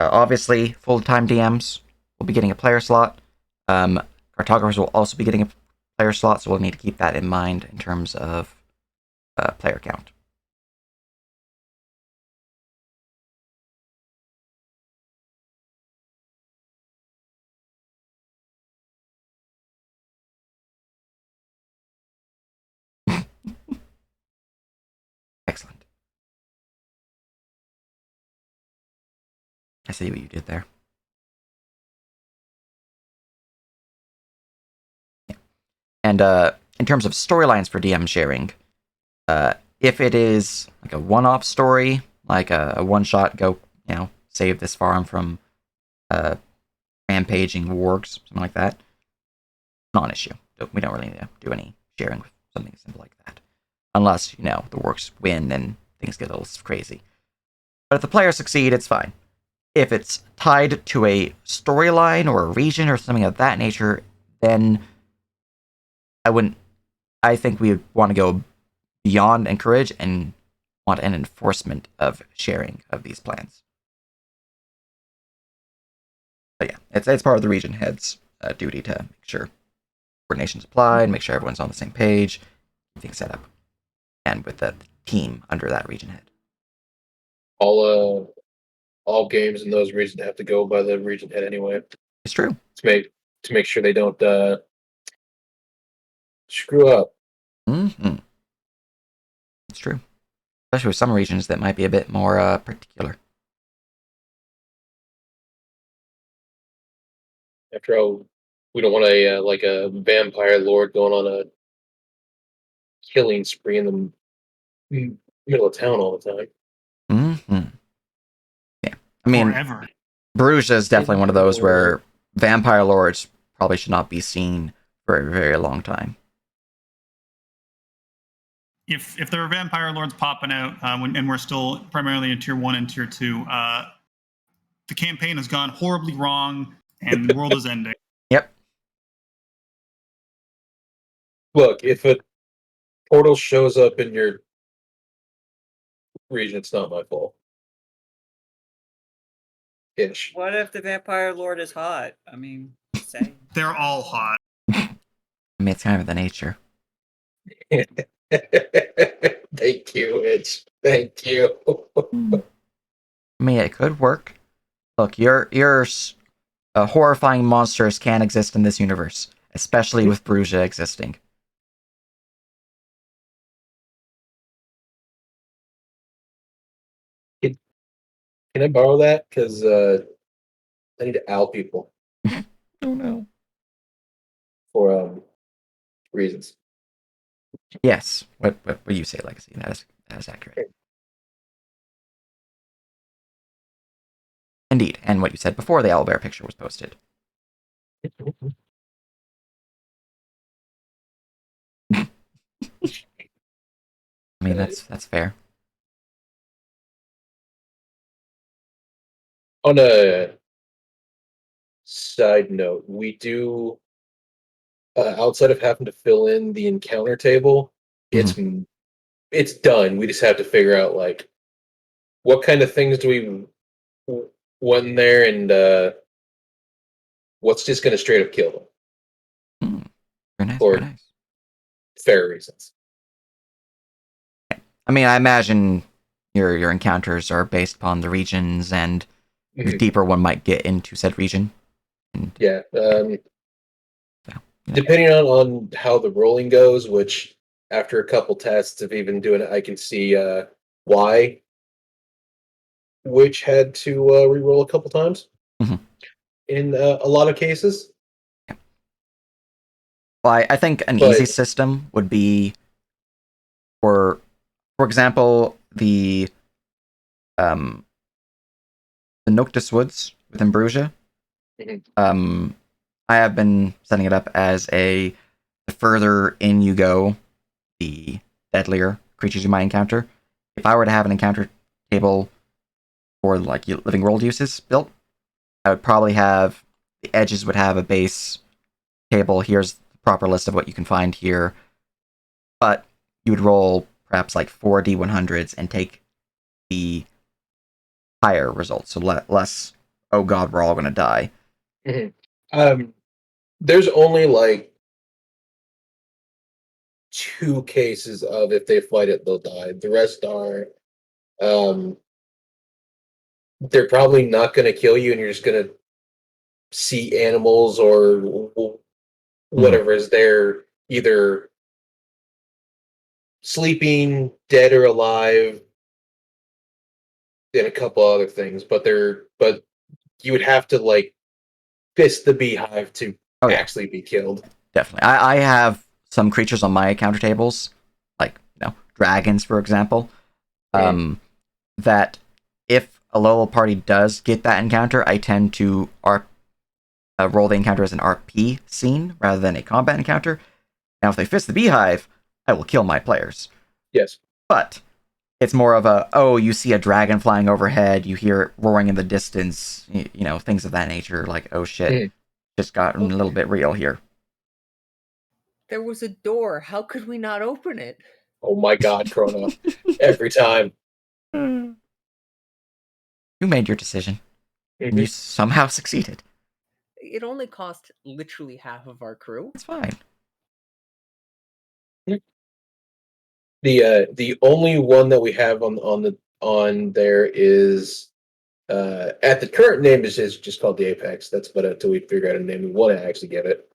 obviously full-time DMs will be getting a player slot. Cartographers will also be getting a player slot, so we'll need to keep that in mind in terms of player count. Excellent. I see what you did there. Yeah. And in terms of storylines for DM sharing, if it is like a one-off story, like a one-shot, go, save this farm from rampaging wargs, something like that, not an issue. We don't really need to do any sharing with something simple like that. Unless, the wargs win and things get a little crazy. But if the players succeed, it's fine. If it's tied to a storyline or a region or something of that nature, then I think we would want to go beyond encourage and want an enforcement of sharing of these plans. But yeah, it's part of the region head's duty to make sure coordination's applied, make sure everyone's on the same page, keep things set up, and with the team under that region head. All games in those regions have to go by the region head anyway. It's true. To make sure they don't screw up. Mm-hmm. It's true. Especially with some regions that might be a bit more particular. After all, we don't want a vampire lord going on a killing spree in the middle of town all the time. Mm-hmm. Yeah. I mean, Forever. Bruges is definitely one of those where vampire lords probably should not be seen for a very long time. If there are vampire lords popping out, and we're still primarily in tier 1 and tier 2, the campaign has gone horribly wrong, and the world is ending. Yep. Look, if a portal shows up in your region, it's not my fault. Ish. What if the vampire lord is hot? I mean, say. They're all hot. I mean, it's kind of the nature. Thank you, Itch. Thank you. I mean, it could work. Look, your horrifying monsters can exist in this universe, especially with Bruges existing. Can I borrow that? Because I need to owl people. Oh no. For reasons. Yes. What you say, Legacy? That is accurate. Indeed, and what you said before the owlbear picture was posted. I mean, that's fair. On a side note, we do outside of having to fill in the encounter table, it's done. We just have to figure out what kind of things do we want in there, and what's just going to straight up kill them. Very nice. For very nice. fair reasons. I mean, I imagine, your encounters are based upon the regions, and the deeper one might get into said region. And, depending on how the rolling goes, which after a couple tests of even doing it, I can see why Witch had to re-roll a couple times in a lot of cases. Well, I think an easy system would be for example, the Noctis Woods within Bruges. I have been setting it up as the further in you go, the deadlier creatures you might encounter. If I were to have an encounter table for like living world uses built, I would probably have the edges would have a base table. Here's the proper list of what you can find here, but you would roll perhaps like 4 D100s and take the higher results, so less. Oh God, we're all gonna die. There's only like 2 cases of if they fight it, they'll die. The rest are, they're probably not going to kill you, and you're just going to see animals or whatever is there, either sleeping, dead or alive, and a couple other things. But you would have to like fist the beehive to actually be killed. Definitely. I have some creatures on my counter tables, like dragons, for example, that if a local party does get that encounter, I tend to roll the encounter as an RP scene rather than a combat encounter. Now, if they fist the beehive, I will kill my players. Yes. But it's more of you see a dragon flying overhead, you hear it roaring in the distance, things of that nature, like, oh shit, just gotten a little bit real here. There was a door. How could we not open it? Oh my God, Chrono. Every time. You made your decision. And you somehow succeeded. It only cost literally half of our crew. It's fine. The only one that we have on there is at the current name is just called the Apex. That's about it until we figure out a name we want to actually give it.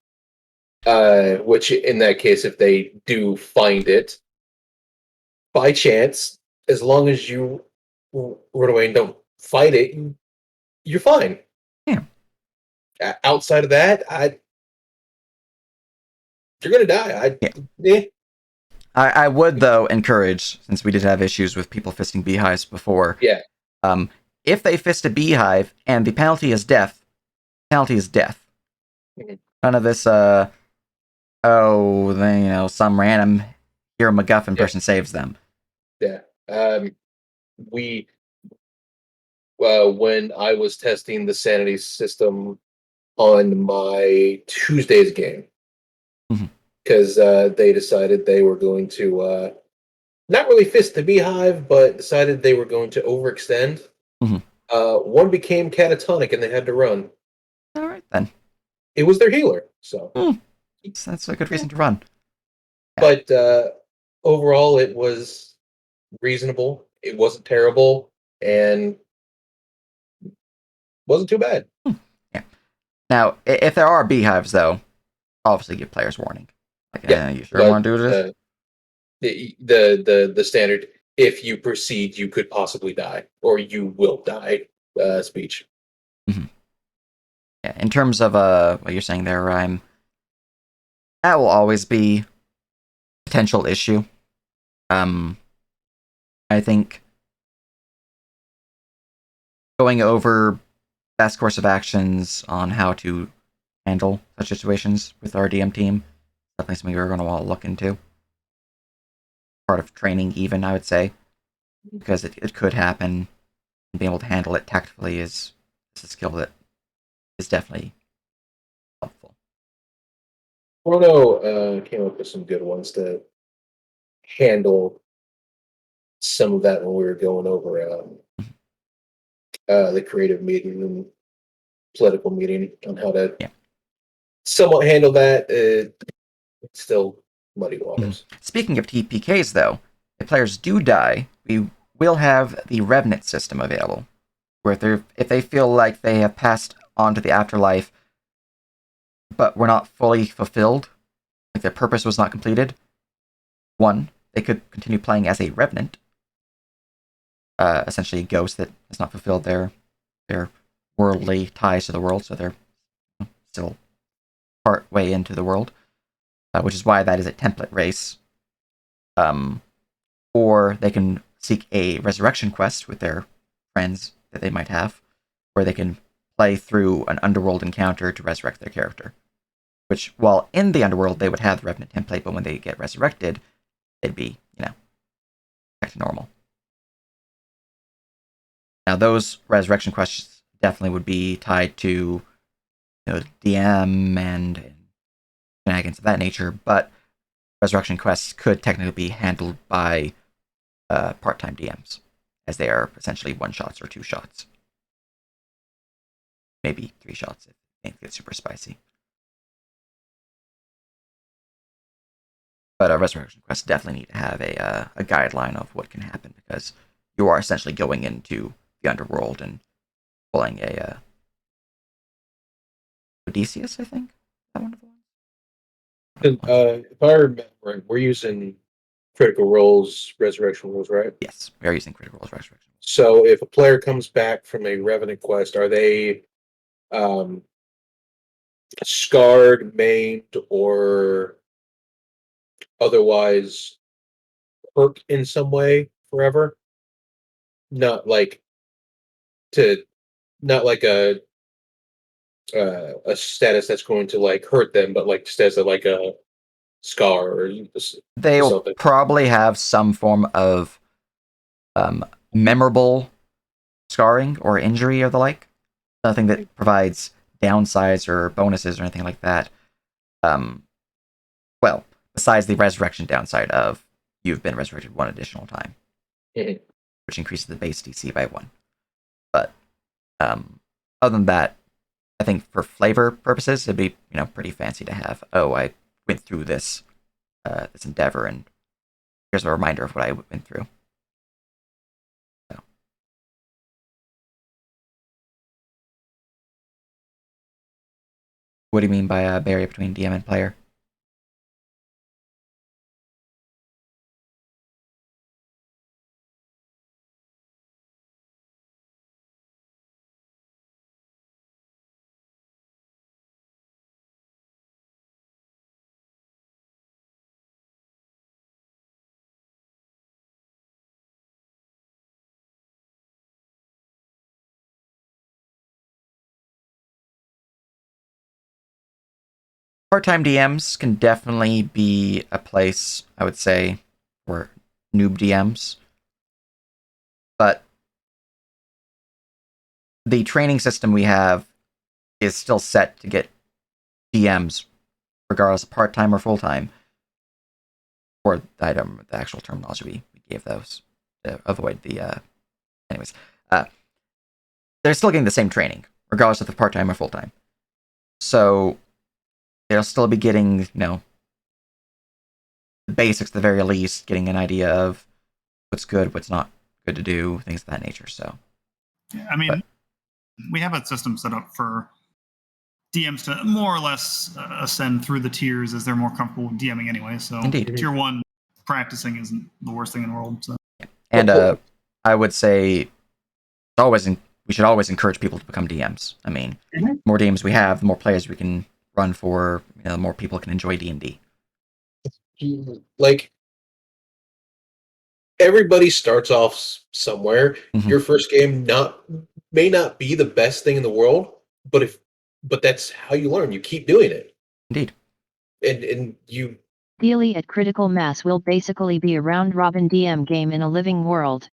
Which in that case, if they do find it by chance, as long as you run away and don't fight it, you're fine. Yeah. Outside of that, you're gonna die. I would, though, encourage, since we did have issues with people fisting beehives before. Yeah. If they fist a beehive and the penalty is death, penalty is death. None of this, some random hero MacGuffin person saves them. Yeah. When I was testing the sanity system on my Tuesday's game, because they decided they were going to not really fist the beehive, but decided they were going to overextend. One became catatonic and they had to run. All right, then. It was their healer, so that's a good reason to run. Yeah. But overall, it was reasonable. It wasn't terrible, and wasn't too bad. Yeah. Now, if there are beehives, though, obviously give players warning. Like, you sure want to do this? The standard, if you proceed, you could possibly die, or you will die speech. Yeah, in terms of what you're saying there, Rhyme, that will always be a potential issue. I think going over best course of actions on how to handle such situations with our DM team, definitely something we're going to want to look into. Part of training, even, I would say, because it could happen, and being able to handle it tactfully is a skill that is definitely helpful. Chrono came up with some good ones to handle some of that when we were going over the creative meeting and political meeting on how to somewhat handle that. It's still muddy waters. Speaking of TPKs, though, if players do die, we we'll have the Revenant system available, where if they feel like they have passed on to the afterlife, but were not fully fulfilled, like their purpose was not completed, one, they could continue playing as a Revenant, essentially a ghost that has not fulfilled their worldly ties to the world, so they're still part way into the world, which is why that is a template race. Or they can seek a resurrection quest with their friends that they might have, where they can play through an underworld encounter to resurrect their character. Which, while in the underworld, they would have the Revenant template, but when they get resurrected, they'd be, back to normal. Now, those resurrection quests definitely would be tied to, DM and shenanigans of that nature, but resurrection quests could technically be handled by part-time DMs, as they are essentially 1-shots or 2-shots. Maybe 3 shots if things get super spicy. But resurrection quests definitely need to have a guideline of what can happen, because you are essentially going into the underworld and pulling a Odysseus, I think? Is that one of the ones? If I remember right, we're using Critical Role's resurrection rules, right? Yes, we are using Critical Role's resurrection. So if a player comes back from a Revenant quest, are they scarred, maimed, or otherwise hurt in some way forever? Not like a status that's going to like hurt them, but like just as a scar or They'll something. probably have some form of memorable scarring or injury or the like. Nothing that provides downsides or bonuses or anything like that. Well, besides the resurrection downside of you've been resurrected 1 additional time, which increases the base DC by 1. But other than that, I think for flavor purposes, it'd be pretty fancy to have. Oh, I went through this this endeavor, and here's a reminder of what I went through. So. What do you mean by a barrier between DM and player? Part-time DMs can definitely be a place, I would say, for noob DMs. But the training system we have is still set to get DMs, regardless of part-time or full-time. Or the actual terminology we gave those to avoid the... Anyways. They're still getting the same training, regardless of the part-time or full-time. So they'll still be getting, the basics at the very least, getting an idea of what's good, what's not good to do, things of that nature. So, yeah, I mean, we have a system set up for DMs to more or less ascend through the tiers as they're more comfortable with DMing anyway. So, indeed. Tier 1 practicing isn't the worst thing in the world. So, and I would say we should always encourage people to become DMs. I mean, the more DMs we have, the more players we can run for, the more people can enjoy D&D. Like, everybody starts off somewhere. Your first game may not be the best thing in the world, but that's how you learn. You keep doing it. Indeed. And you... Daily at Critical Mass will basically be a round-robin DM game in a living world.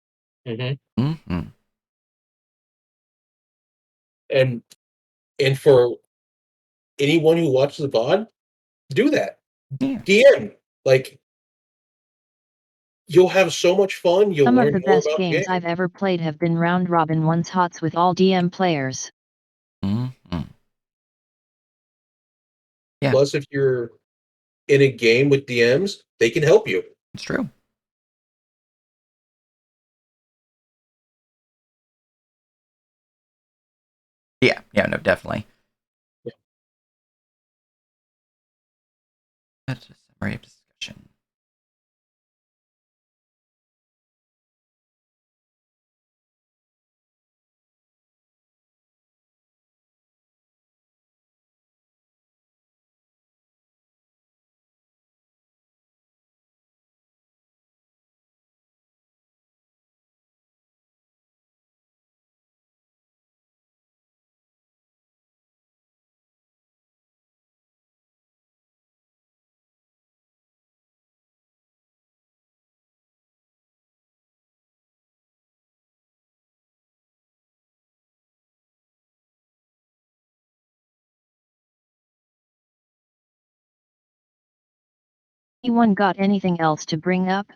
And for anyone who watches the VOD, do that. Yeah. DM. Like, you'll have so much fun. You'll Some learn of the more best about games I've ever played have been round-robin one-shots with all DM players. Yeah. Plus, if you're in a game with DMs, they can help you. It's true. Yeah, no, definitely. Yeah. That's a summary of discussion. Anyone got anything else to bring up?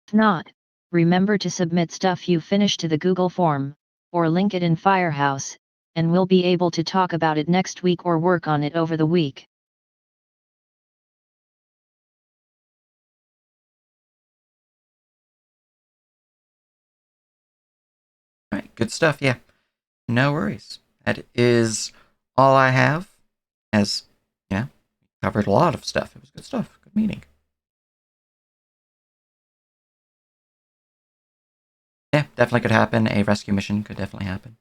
If not, remember to submit stuff you finish to the Google form, or link it in Firehouse, and we'll be able to talk about it next week or work on it over the week. Alright, good stuff, yeah. No worries. That is all I have. As, covered a lot of stuff. It was good stuff. Good meeting. Yeah, definitely could happen. A rescue mission could definitely happen.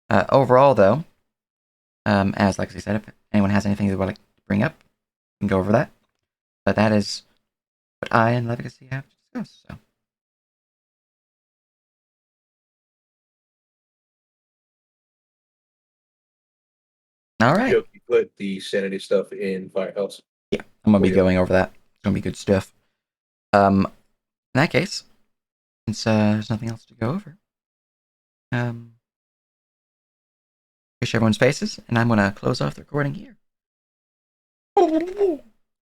Overall, though, as Lexi said, if anyone has anything they would like to bring up, we can go over that. But that is what I and Legacy have to discuss. So. All right. You put the sanity stuff in Firehouse. Yeah, I'm gonna be going over that. It's gonna be good stuff. In that case, since there's nothing else to go over, wish everyone's faces, and I'm gonna close off the recording here.